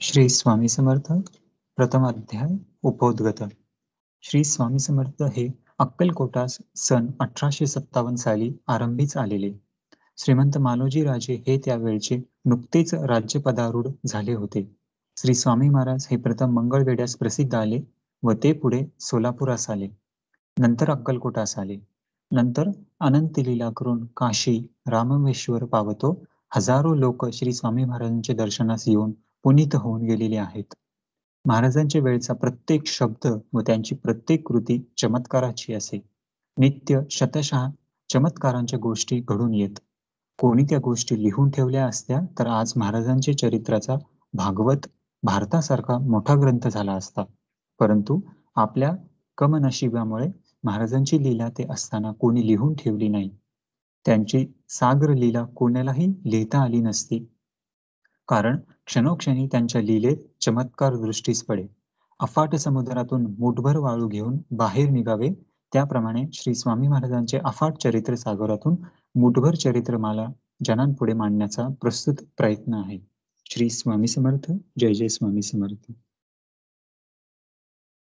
श्री स्वामी समर्थ. प्रथम अध्याय. उपोद्गत. श्री स्वामी समर्थ हे अक्कलकोटास सन 1857 साली आरंभीच आलेले. श्रीमंत मालोजी राजे हे त्यावेळचे नुकतेच राज्यपदारूढ झाले होते. श्री स्वामी महाराज हे प्रथम मंगळवेढ्यास प्रसिद्ध आले व ते पुढे सोलापुरास आले, नंतर अक्कलकोटास आले. नंतर अनंत लीला करून काशी राममेश्वर पावतो हजारो लोक श्री स्वामी महाराजांच्या दर्शनास येऊन पुनीत होऊन गेलेले आहेत. महाराजांच्या वेळचा प्रत्येक शब्द व त्यांची प्रत्येक कृती चमत्काराची असे. नित्य शतशः चमत्कारांच्या गोष्टी घडून येत. कोणी त्या गोष्टी लिहून ठेवल्या असत्या तर आज महाराजांच्या चरित्राचा भागवत भारतासारखा मोठा ग्रंथ झाला असता. परंतु आपल्या कमनशिबामुळे महाराजांची लीला ते असताना कोणी लिहून ठेवली नाही. त्यांची सागर लीला कोणालाही लिहिता आली नसती, कारण क्षणोक्षणी त्यांच्या लीलेत चमत्कार दृष्टीस पडे. अफाट समुद्रातून मुठभर वाळू घेऊन बाहेर निघावे त्याप्रमाणे श्री स्वामी महाराजांचे अफाट चरित्र सागरातून मुठभर चरित्रमाला जनांपुढे मांडण्याचा प्रस्तुत प्रयत्न आहे. श्री स्वामी समर्थ. जय जय स्वामी समर्थ.